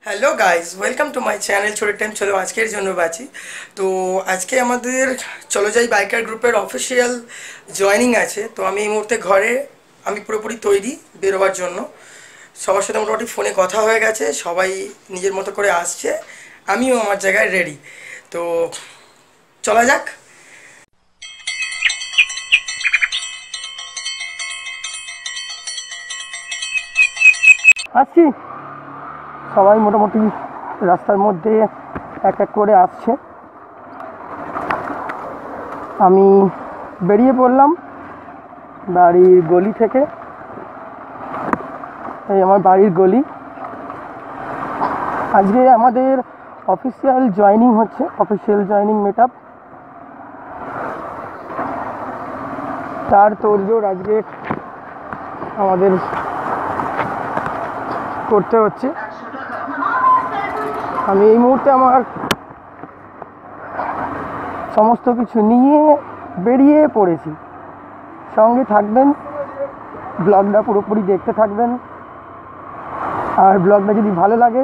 Hello guys, welcome to my channel ছোটো time চলো আজকের জন্য বাঁচি। তো আজকে আমাদের চলো যাই বাইকার গ্রুপের অফিসিয়াল জয়েনিং আছে। তো আমি এই মুহূর্তে ঘরে, আমি পুরোপুরি তৈরি বেরোবার জন্য। সবার সাথে মোটামুটি ফোনে কথা হয়ে গেছে, সবাই নিজের মতো করে আসছে, আমিও আমার জায়গায় রেডি। তো চলা যাক। আসছি, সবাই মোটামুটি রাস্তার মধ্যে এক এক করে আসছে। আমি বেরিয়ে পড়লাম বাড়ির গলি থেকে। এই আমার বাড়ির গলি। আজকে আমাদের অফিসিয়াল জয়েনিং হচ্ছে, অফিসিয়াল জয়েনিং মিট আপ। তার তোড়জোড় আজকে আমাদের করতে হচ্ছে। আমি এই মুহূর্তে আমার সমস্ত কিছু নিয়ে বেরিয়ে পড়েছি। সঙ্গে থাকবেন, ব্লগটা পুরোপুরি দেখতে থাকবেন। আর ব্লগটা যদি ভালো লাগে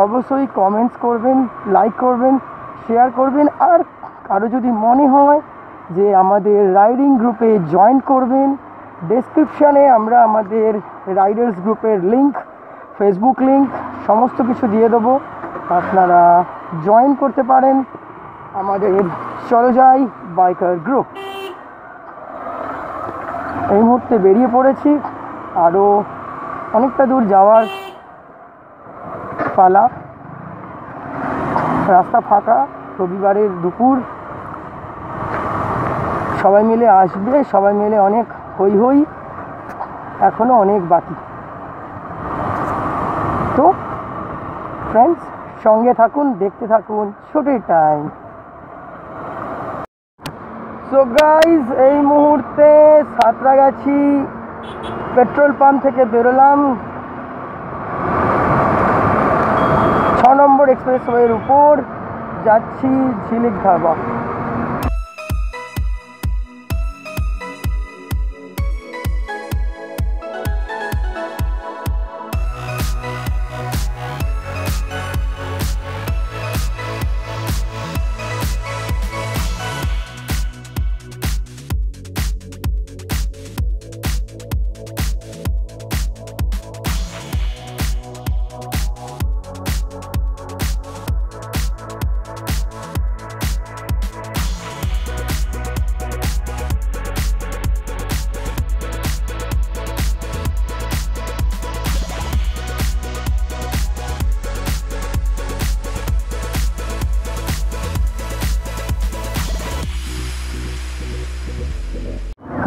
অবশ্যই কমেন্টস করবেন, লাইক করবেন, শেয়ার করবেন। আর কারো যদি মনে হয় যে আমাদের রাইডিং গ্রুপে জয়েন করবেন, ডেসক্রিপশানে আমরা আমাদের রাইডার্স গ্রুপের লিঙ্ক, ফেসবুক লিঙ্ক সমস্ত কিছু দিয়ে দেবো। আপনারা জয়েন করতে পারেন আমাদের চলো যাই বাইকার গ্রুপ। এই মুহূর্তে বেরিয়ে পড়েছি, আরও অনেকটা দূর যাওয়ার পালা। রাস্তা ফাঁকা, রবিবারের দুপুর, সবাই মিলে আসবে, সবাই মিলে অনেক হই হই, এখনও অনেক বাকি। তো ফ্রেন্ডস, সঙ্গে থাকুন, দেখতে থাকুন ছোটো টাইম। সো গাইজ, এই মুহূর্তে সাঁতরাগাছি পেট্রোল পাম্প থেকে বেরোলাম। 6 নম্বর এক্সপ্রেসওয়ের উপর যাচ্ছি ঝিলিক ধাবা।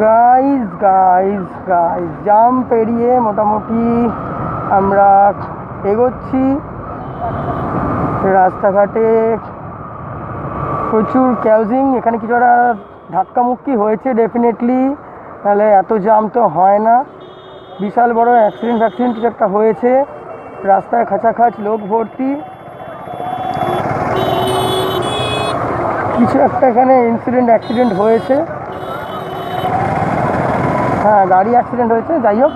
গাইজ গাইজ গাইজ জাম পেরিয়ে মোটামুটি আমরা এগোচ্ছি। রাস্তাঘাটে প্রচুর ক্যাউজিং, এখানে কিছু একটা ধাক্কামুক্কি হয়েছে ডেফিনেটলি, তাহলে এত জাম তো হয় না। বিশাল বড় অ্যাক্সিডেন্ট কিছু একটা হয়েছে, রাস্তায় খাঁচাখাচ লোক ভর্তি। কিছু একটা এখানে অ্যাক্সিডেন্ট হয়েছে, হ্যাঁ গাড়ি অ্যাক্সিডেন্ট হয়েছে। যাই হোক,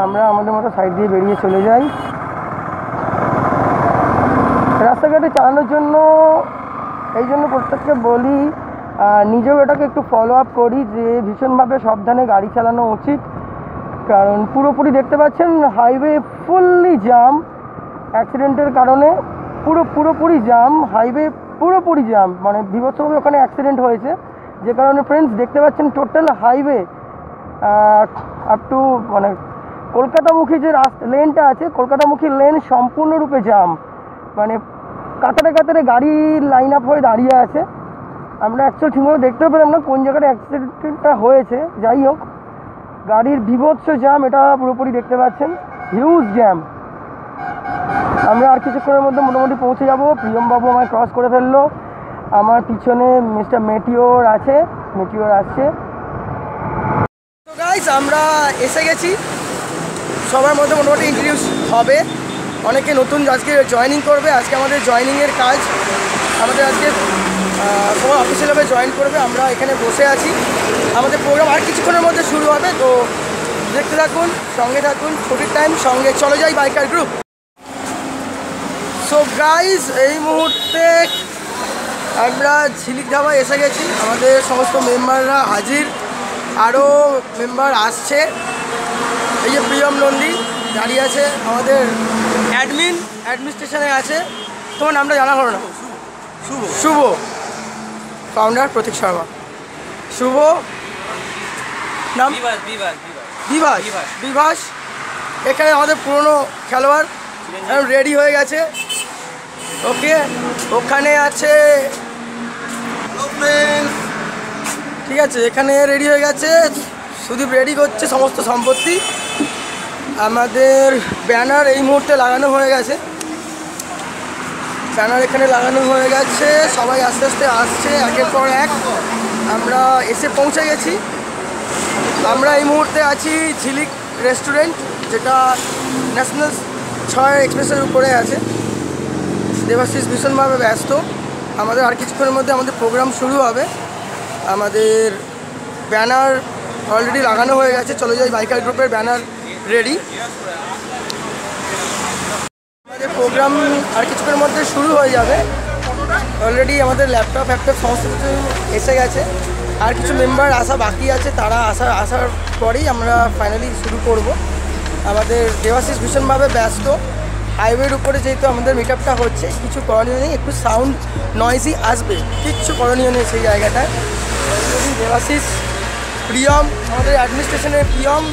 আমরা আমাদের মতো সাইড দিয়ে বেরিয়ে চলে যাই। রাস্তাঘাটে চালানোর জন্য এই জন্য প্রত্যেককে বলি, নিজেও এটাকে একটু ফলো আপ করি যে ভীষণভাবে সাবধানে গাড়ি চালানো উচিত। কারণ পুরোপুরি দেখতে পাচ্ছেন হাইওয়ে ফুললি জাম, অ্যাক্সিডেন্টের কারণে পুরোপুরি জাম, হাইওয়ে পুরোপুরি জাম, মানে বিভৎসভাবে ওখানে অ্যাক্সিডেন্ট হয়েছে। যে কারণে ফ্রেন্ডস দেখতে পাচ্ছেন টোটাল হাইওয়ে আপ টু মানে কলকাতামুখী যে লেনটা আছে, কলকাতামুখী লেন সম্পূর্ণরূপে জাম, মানে কাতারে কাতারে গাড়ি লাইন আপ হয়ে দাঁড়িয়ে আছে। আমরা অ্যাকচুয়ালি ঠিকমতো দেখতেও পেলাম না কোন জায়গায় অ্যাক্সিডেন্টটা হয়েছে। যাই হোক, গাড়ির বিভৎস জ্যাম, এটা পুরোপুরি দেখতে পাচ্ছেন, হিউজ জ্যাম। আমরা আর কিছুক্ষণের মধ্যে মোটামুটি পৌঁছে যাব। প্রিয়মবাবু আমায় ক্রস করে ফেললো, আমার পিছনে মিস্টার মেটিওর আছে, মেটিওর আসছে। তো গাইস, আমরা এসে গেছি, সবার মধ্যে মোটামুটি ইন্ট্রোডিউস হবে। অনেকে নতুন আজকে জয়েনিং করবে, আজকে আমাদের জয়েনিংয়ের কাজ। আমাদের আজকে সবাই অফিসিয়ালভাবে জয়েন করবে। আমরা এখানে বসে আছি, আমাদের প্রোগ্রাম আর কিছুক্ষণের মধ্যে শুরু হবে। তো দেখতে থাকুন, সঙ্গে থাকুন, ছুটির টাইম, সঙ্গে চলে যাই বাইকার গ্রুপ। সো গাইস, এই মুহূর্তে আমরা ঝিলিক ধাবায় এসে গেছি। আমাদের সমস্ত মেম্বাররা হাজির, আরও মেম্বার আসছে। এই যে প্রিয়ম নন্দী দাঁড়িয়ে আছে, আমাদের অ্যাডমিনিস্ট্রেশনে আছে। তোমার নামটা জানা হলো না? শুভ। ফাউন্ডার প্রতীক শর্মা। শুভ নাম বিভাস। এখানে আমাদের পুরনো খেলোয়াড় রেডি হয়ে গেছে। ওকে, ওখানে আছে, ঠিক আছে, এখানে রেডি হয়ে গেছে। সুদীপ রেডি করছে সমস্ত সম্পত্তি। আমাদের ব্যানার এই মুহূর্তে লাগানো হয়ে গেছে। ব্যানার এখানে লাগানো হয়ে গেছে, সবাই আস্তে আস্তে আসছে একের পর এক। আমরা এসে পৌঁছে গেছি। আমরা এই মুহূর্তে আছি ঝিলিক রেস্টুরেন্ট, যেটা ন্যাশনাল 6 এক্সপ্রেসের উপরে আছে। দেবাশিস ভীষণভাবে ব্যস্ত। আমাদের আর কিছুক্ষণের মধ্যে আমাদের প্রোগ্রাম শুরু হবে। আমাদের ব্যানার অলরেডি লাগানো হয়ে গেছে। চলে যাই বাইকার গ্রুপের ব্যানার রেডি। আমাদের প্রোগ্রাম আর কিছুক্ষণের মধ্যে শুরু হয়ে যাবে। অলরেডি আমাদের ল্যাপটপ সমস্ত কিছু এসে গেছে। আর কিছু মেম্বার আসা বাকি আছে, তারা আসার পরেই আমরা ফাইনালি শুরু করব। আমাদের দেবাশিস ভীষণভাবে ব্যস্ত। হাইওয়ের উপরে যেহেতু আমাদের মিটআপটা হচ্ছে, কিছু করণীয় নেই, একটু সাউন্ড নয়েজি আসবে, কিচ্ছু করণীয় নেই সেই জায়গাটায়। দেবাশিস, প্রিয়ম, আমাদের অ্যাডমিনিস্ট্রেশনের প্রিয়ম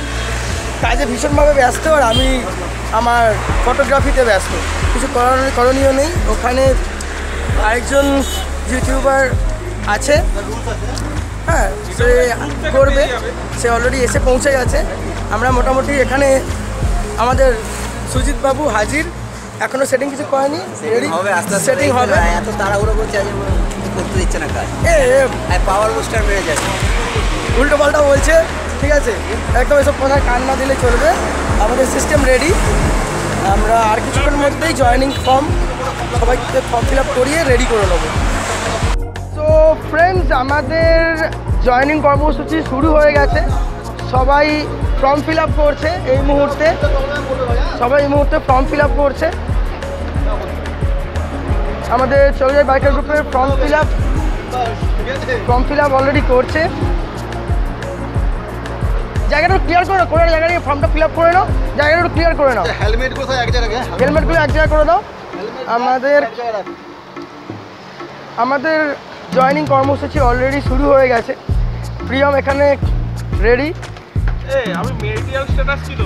কাজে ভীষণভাবে ব্যস্ত, আর আমি আমার ফটোগ্রাফিতে ব্যস্ত। কিছু করণীয় নেই। ওখানে আরেকজন ইউটিউবার আছে, হ্যাঁ, সে করবে, সে অলরেডি এসে পৌঁছে গেছে। আমরা মোটামুটি এখানে আমাদের সুজিত বাবু হাজির, এখনো সেটিং কিছু করেনি, রেডি হবে, সেটিং হবে। এত তাড়াহুড়ো করছে, আজ করতে দিচ্ছে না কাজ, পাওয়ার বুস্টার বেড়ে যাচ্ছে, উল্টো পাল্টা বলছে, ঠিক আছে, একদম এসব কথায় কান না দিলে চলবে। আমাদের সিস্টেম রেডি। আমরা আর কিছুক্ষণের মধ্যেই জয়েনিং ফর্ম সবাইকে ফর্ম ফিল আপ করিয়ে রেডি করে নেবো। তো ফ্রেন্ডস, আমাদের জয়েনিং কর্মসূচি শুরু হয়ে গেছে। সবাই ফর্ম ফিল আপ করছে এই মুহূর্তে, ফর্ম ফিল আপ করছে। আমাদের চলে যায় বাইকার গ্রুপের ফর্ম ফিল আপ অলরেডি করছে। জায়গাটা ক্লিয়ার করে নাও, কোনো জায়গা নিয়ে ফর্মটা ফিল আপ করে নাও, জায়গাটা একটু ক্লিয়ার করে নাও। হেলমেটগুলো এক জায়গায় করে দাও। আমাদের জয়েনিং কর্মসূচি অলরেডি শুরু হয়ে গেছে। প্রিয়ম এখানে রেডি। আমি মেরিটাল স্ট্যাটাস ছিল।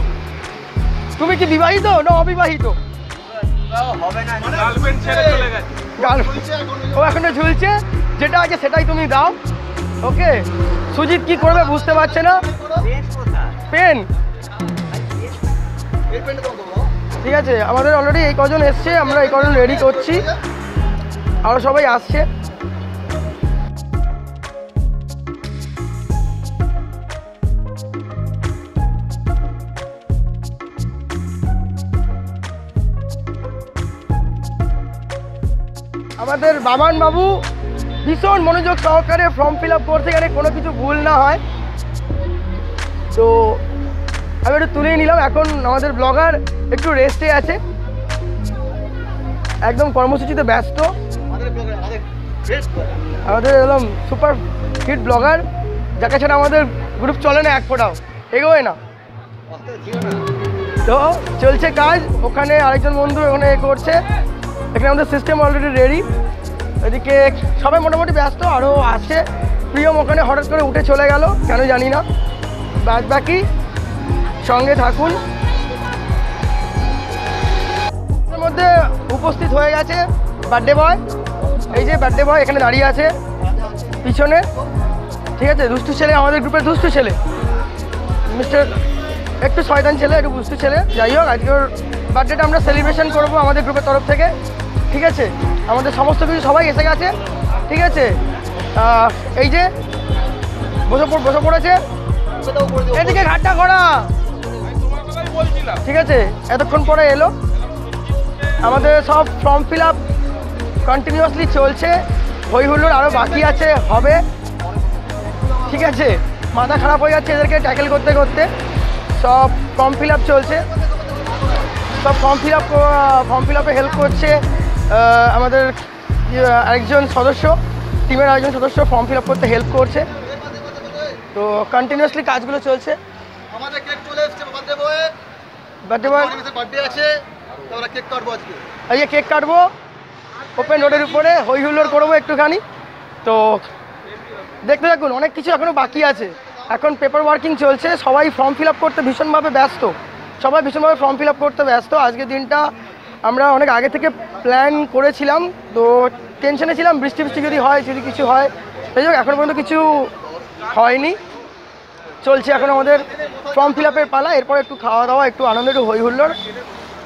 তুমি কি বিবাহিত না অবিবাহিত? হবে না, গার্লফ্রেন্ড ছেড়ে চলে গেছে। ও এখনো ঝুলছে, যেটা আছে সেটাই তুমি দাও। ওকে, সুজিত কি করবে বুঝতে পারছে না। পেন, ঠিক আছে, আমাদের অলরেডি এই কজন এসছে, আমরা এই কজন রেডি করছি, আরও সবাই আসছে। আমাদের বাবান বাবু ভীষণ মনোযোগ সহকারে ফর্ম ফিল আপ করছে, এখানে কোনো কিছু ভুল না হয়। তো আমি একটু তুলেই নিলাম। এখন আমাদের ব্লগার একটু রেস্টে আছে, একদম কর্মসূচিতে ব্যস্ত। আমাদের একদম সুপার হিট ব্লগার, যাকে ছাড়া আমাদের গ্রুপ চলে না, এক ফোটাও এগোয় না। তো চলছে কাজ। ওখানে আরেকজন বন্ধু ওখানে করছে। এখানে আমাদের সিস্টেম অলরেডি রেডি। এদিকে সবাই মোটামুটি ব্যস্ত, আরও আসছে। প্রিয়ম ওখানে হঠাৎ করে উঠে চলে গেল, কেন জানি না। বাদ বাকি সঙ্গে থাকুন। এর মধ্যে উপস্থিত হয়ে গেছে বার্থডে বয়। এই যে বার্থডে বয় এখানে দাঁড়িয়ে আছে পিছনে, ঠিক আছে, দুষ্টু ছেলে, আমাদের গ্রুপের দুষ্টু ছেলে, মিস্টার একটু শয়তান ছেলে, একটু দুষ্টু ছেলে। যাই হোক, আজকে ওর বার্থডেটা আমরা সেলিব্রেশন করবো আমাদের গ্রুপের তরফ থেকে, ঠিক আছে। আমাদের সমস্ত কিছু সবাই এসে গেছে, ঠিক আছে। এই যে বসে পড়েছে, এদিকে ঘাটটা করা, ঠিক আছে, এতক্ষণ পরে এলো। আমাদের সব ফর্ম ফিল আপ কন্টিনিউয়াসলি চলছে, হই হুল্লোড় আরও বাকি আছে, হবে, ঠিক আছে। মাথা খারাপ হয়ে যাচ্ছে এদেরকে ট্যাকেল করতে করতে। সব ফর্ম ফিল আপ চলছে। সব ফর্ম ফিল আপে হেল্প করছে আমাদের আরেকজন সদস্য, টিমের আরেকজন সদস্য ফর্ম ফিল আপ করতে হেল্প করছে। তো কন্টিনিউয়াসলি কাজগুলো চলছে। আমাদের কেক চলে এসেছে বার্থডে বয় বার্থডে আছে, আমরা কেক কাটবো আজকে। আজকে কেক কাটবো ওপেন রোডের উপরে, হই হুল্লোড় করবো একটুখানি। তো দেখতে থাকুন, অনেক কিছু এখনও বাকি আছে। এখন পেপার ওয়ার্কিং চলছে, সবাই ফর্ম ফিল আপ করতে ভীষণভাবে ব্যস্ত, ফর্ম ফিল আপ করতে ব্যস্ত। আজকের দিনটা আমরা অনেক আগে থেকে প্ল্যান করেছিলাম, তো টেনশনে ছিলাম বৃষ্টি যদি হয়, যদি কিছু হয়। যাই হোক, এখনও পর্যন্ত কিছু হয়নি, চলছে এখন আমাদের ফর্ম ফিল আপের পালা। এরপর একটু খাওয়া দাওয়া, একটু আনন্দ, একটু হই হুল্লোড়,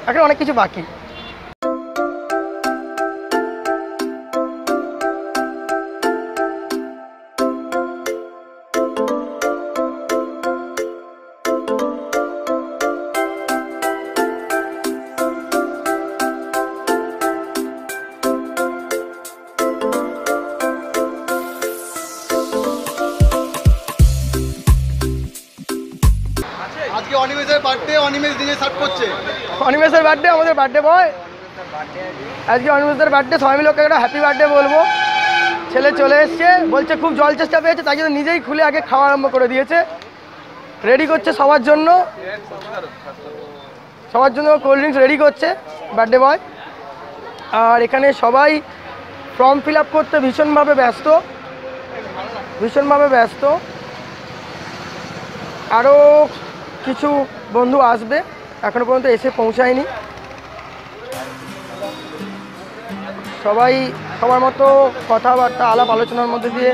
এখন অনেক কিছু বাকি। আজকে অনিমেষের বার্থডে, অনিমেষ দিনে সার্ভ করছে। অনিমেষের বার্থডে, আমাদের বার্থডে বয় আজকে অনিমেষের বার্থডে। সবাই মিলে ওকে একটা হ্যাপি বার্থডে বলবো। ছেলে চলে এসছে, বলছে খুব জল চেষ্টা পেয়েছে, তাই জন্য নিজেই খুলে আগে খাওয়া আরম্ভ করে দিয়েছে। রেডি করছে সবার জন্য কোল্ড ড্রিঙ্কস রেডি করছে বার্থডে বয়। আর এখানে সবাই ফর্ম ফিল আপ করতে ভীষণভাবে ব্যস্ত। আরও কিছু বন্ধু আসবে, এখনো পর্যন্ত এসে পৌঁছায়নি। সবাই সবার মতো কথাবার্তা আলাপ আলোচনার মধ্যে দিয়ে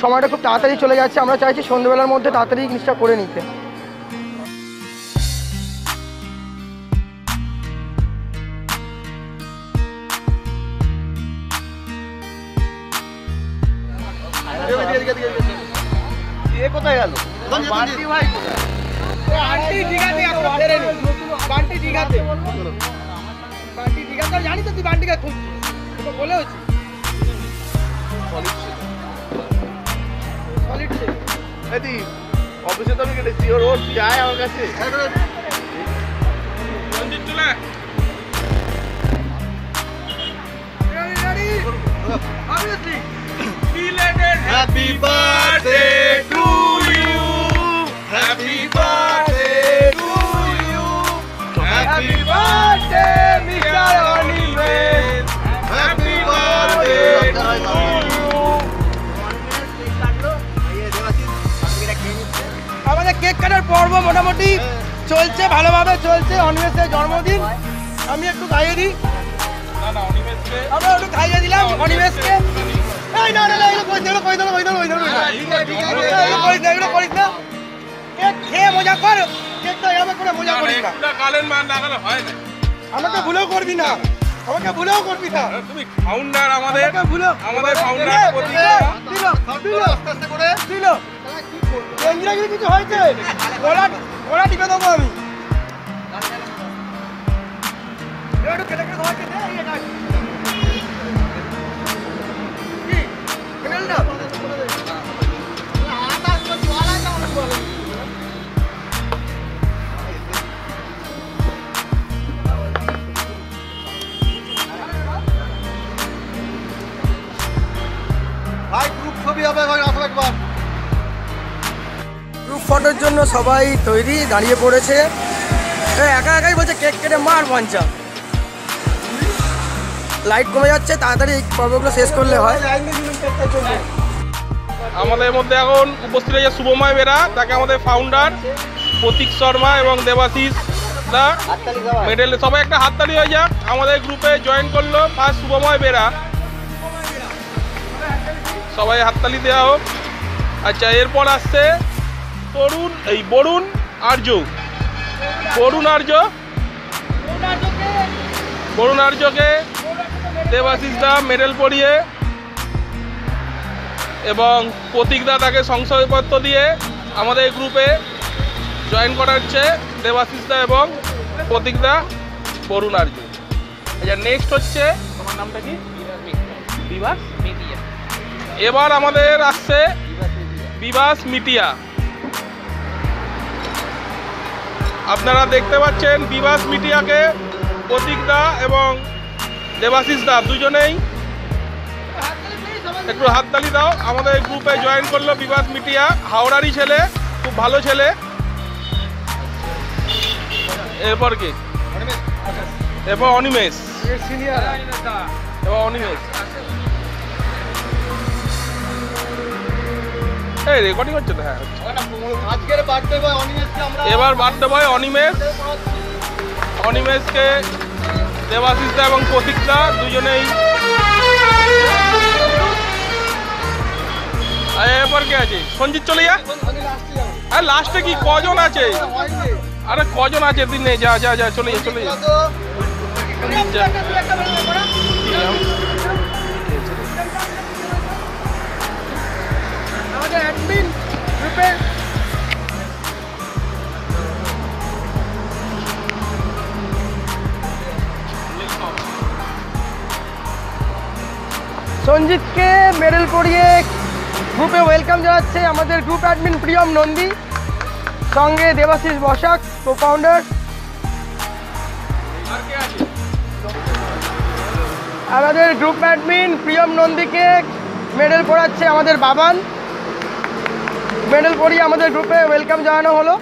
সময়টা খুব তাড়াতাড়ি চলে যাচ্ছে। আমরা চাইছি সন্ধ্যেবেলার মধ্যে তাড়াতাড়ি জিনিসটা করে নিতে। কোথায় গেল জানি তো তুই বান্টিকে খুব বলে হচ্ছে অফিসে তো আমি কেটেছি, ওর যায় আমার কাছে। Happy birthday to you, happy birthday to you, happy birthday mister Animesh, happy birthday to you. আমাদের কেক কাটার পর্ব মোটামুটি চলছে, ভালোভাবে চলছে। অনিমেষের জন্মদিন, আমি একটু খাইয়ে দিই। আমরা একটু খাইয়ে দিলাম অনিমেষকে। খেয়ে মজা কর, কেকটা এভাবে করে মজা করিস না। আমাকে ভুলেও করবি না, তুমি ফাউন্ডার, আমাদের ফাউন্ডার কিছু হয়েছে, গলা টিপে দেবো আমি। একটু কেটে কেটে খাওয়াচ্ছে ভাই গ্রুপ ছবি হবে, আসো একবার। গ্রুপ ফটোর জন্য সবাই তৈরি, দাঁড়িয়ে পড়েছে। একা একাই বলছে কেক কেটে মার পঞ্চা। লাইট কমে যাচ্ছে, তাড়াতাড়ি এই পর্বগুলো শেষ করলে হয়। আমাদের মধ্যে এখন উপস্থিত হয়েছে শুভময় বেরা, তাকে আমাদের ফাউন্ডার প্রতীক শর্মা এবং দেবাশিস দা মেডেল। সবাই একটা হাততালি হয়ে যাক, আমাদের গ্রুপে জয়েন করলো ফার্স্ট শুভময় বেরা। সবাই হাততালি দেওয়া হোক। আচ্ছা, এরপর আসছে বরুণ আর্যকে দেবাশিস দা মেডেল পরিয়ে এবং প্রতীক দা তাকে শংসাপত্র দিয়ে আমাদের গ্রুপে জয়েন করাচ্ছে দেবাশিস দা এবং প্রতীক দা, বরুণ আর্য। আচ্ছা, নেক্সট হচ্ছে তোমার নামটা কি? বিভাস মিটিয়া। এবার আমাদের আসছে বিভাস মিটিয়া। আপনারা দেখতে পাচ্ছেন বিভাস মিটিয়াকে প্রতীক দা এবং দেবাশিস দা দুজনেই একটু হাততালি দাও। আমাদের গ্রুপে জয়েন করলো বিবাস মিটিয়া, হাওড়ারই ছেলে, খুব ভালো ছেলে। এরপর কি? এরপর অনিমেষ, এবার অনিমেষ। এই রেকর্ডিং হচ্ছে তো? হ্যাঁ, আজকের বার্থডে বয় অনিমেষকে আমরা এবার বার্থডে বয় অনিমেষ। অনিমেষকে দেবাশিস দা এবং প্রতীক দা দুজনেই। আর এরপর কে আছে? সঞ্জিত চলে যা। আর লাস্টে কি কজন আছে? আরে কজন আছে? তুই নে, যা যা যা, চলে যা চলে যা। যা। আমাদের অ্যাডমিন গ্রুপে সঞ্জিতকে মেডেল পরিয়ে গ্রুপে ওয়েলকাম জানাচ্ছে আমাদের গ্রুপ অ্যাডমিন প্রিয়ম নন্দী, সঙ্গে দেবাশিস বসাক, কো ফাউন্ডার। আমাদের গ্রুপ অ্যাডমিন প্রিয়ম নন্দীকে মেডেল পড়াচ্ছে আমাদের বাবান। মেডেল পরিয়ে আমাদের গ্রুপে ওয়েলকাম জানানো হলো।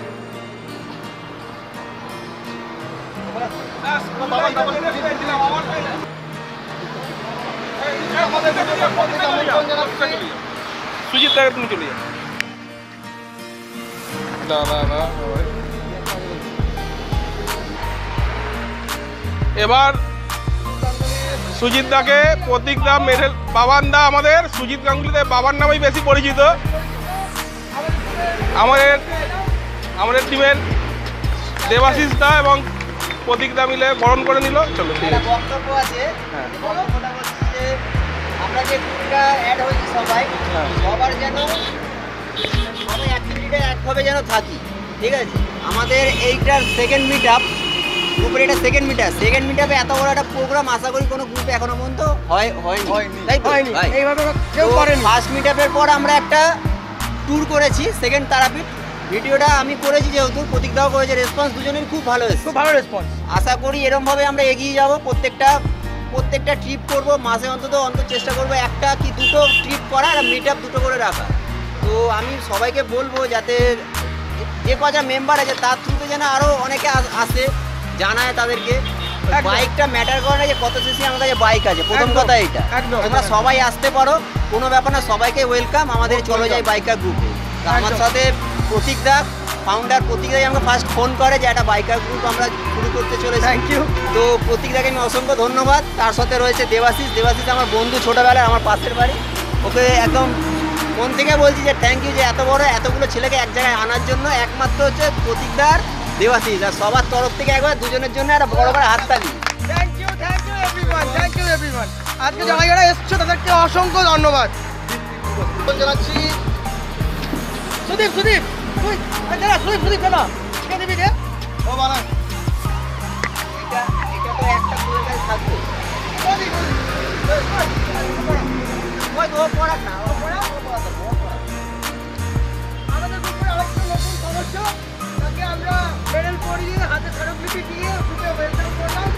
সুজিত দাকে তুমি চলে যা। না না না, এবার সুজিত দাকে প্রতীক দা মেডেল, বাবান দা আমাদের সুজিত গাঙ্গুলিতে বাবার নামেই বেশি পরিচিত। আমাদের টিমের দেবাশিস দা এবং প্রতীক দা মিলে বরণ করে নিল। চলো ঠিক আছে। বক্তব্য আছে, বক্তব্যটা হচ্ছে যে আমরা যে গ্রুপটা অ্যাড হয়েছি সবাই, সবার যেন সবাই অ্যাক্টিভিটিটা একভাবে যেন থাকি, ঠিক আছে? আমাদের এইটার সেকেন্ড মিট আপ, গ্রুপের এটা সেকেন্ড মিট আপে এত বড় একটা প্রোগ্রাম আশা করি কোনো গ্রুপে এখনো পর্যন্ত হয়নি, তাই তো? এইভাবে কেউ করেনি। ফার্স্ট মিট আপের পর আমরা একটা ট্যুর করেছি, সেকেন্ড তারাপীঠ। ভিডিওটা আমি করেছি, যেহেতু প্রতীকদাও করেছে, রেসপন্স দুজনের খুব ভালো এসেছে, খুব ভালো রেসপন্স। আশা করি এরমভাবে আমরা এগিয়ে যাব। প্রত্যেকটা ট্রিপ করব, মাসে অন্তত চেষ্টা করব একটা কি দুটো ট্রিপ করা আর মিট আপ দুটো করে রাখা। তো আমি সবাইকে বলবো যাতে যে কটা মেম্বার আছে তার থ্রুতে যেন আরও অনেকে আসে, জানায় তাদেরকে। একদম। বাইকটা ম্যাটার করে না যে কত সিসি আমার কাছে বাইক আছে, প্রথম একদম, কথা এইটা। একদম। তোমরা সবাই আসতে পারো, কোনো ব্যাপার না, সবাইকে ওয়েলকাম আমাদের চলে যায় বাইকার গ্রুপে। আমার একদম। সাথে প্রতীকদা, ফাউন্ডার প্রতীকদাই আমাকে ফার্স্ট ফোন করে যে একটা বাইকার গ্রুপ আমরা শুরু করতে চলেছি। Thank you. তো প্রতীকদাকে আমি অসংখ্য ধন্যবাদ। তার সাথে রয়েছে দেবাশিস আমার বন্ধু, ছোটোবেলায় আমার পাশের বাড়ি। ওকে একদম মন থেকে বলছি যে থ্যাংক ইউ, যে এতগুলো ছেলেকে এক জায়গায় আনার জন্য। একমাত্র হচ্ছে প্রতীকদার, দেবাশিস, আর সবার তরফ থেকে একবার দুজনের জন্য একটা বড় বড় হাততালি। Thank you everyone. আজকে যারা যারা এসছো তাদেরকে অসংখ্য ধন্যবাদ জানাচ্ছি। সুদীপ তুই সুদীপ দাদা কে দিবি রে? ও বানা এটা তো একটা পুরোটাই থাকবে। ওই তো ও পড়াক না, ও পড়াক, ও পড়াক, ও পড়াক। আমাদের গ্রুপের আরেকটা নতুন সদস্য, তাকে আমরা মেডেল পরিয়ে হাতে স্মারকলিপি দিয়ে গ্রুপে ওয়েলকাম করলাম।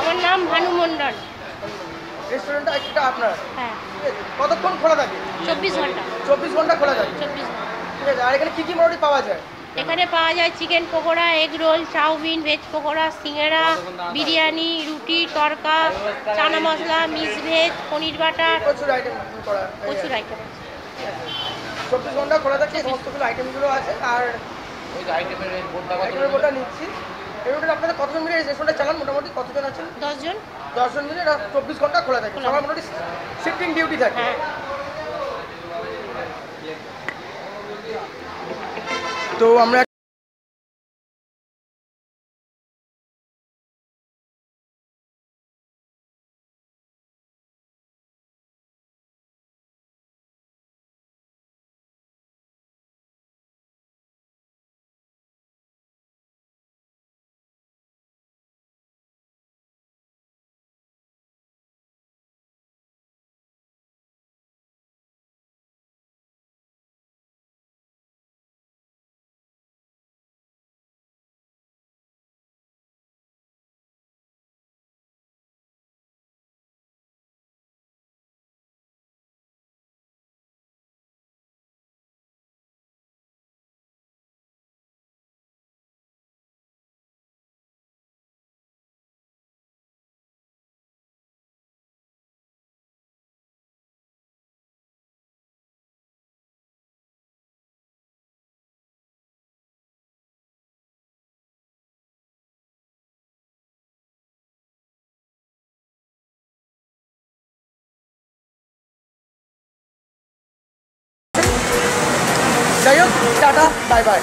আমার নাম ভানু মণ্ডল। রেস্টুরেন্টটা এটা আপনার? হ্যাঁ। ঠিক আছে, কতক্ষণ খোলা থাকে? 24 ঘন্টা। 24 ঘন্টা খোলা থাকে। 24 ঘন্টা। ঠিক আছে, আর এখানে কি কি মোটামুটি পাওয়া যায়? এখানে পাওয়া যায় chicken pakora, egg roll, chow mein, veg pakora, singara, biryani, রুটি, tadka, chana masala, mix veg, paneer butter, প্রচুর আইটেম করা, প্রচুর আইটেম আছে। 24 ঘন্টা খোলা থাকে, এই সমস্তগুলো আইটেমগুলো আছে। আর আইটেমের বোর্ডটা নিচ্ছি। এর আপনাদের কতজন মিলে এই রেস্টুরেন্টটা চালান? মোটামুটি কতজন আছেন? 10 জন। 10 জন মিলে এটা 24 ঘন্টা খোলা থাকে, খোলা সবার থাকে। মোটামুটি শিফটিং ডিউটি থাকে। হ্যাঁ। তো আমরা যাই হোক, টাটা, বাই বাই।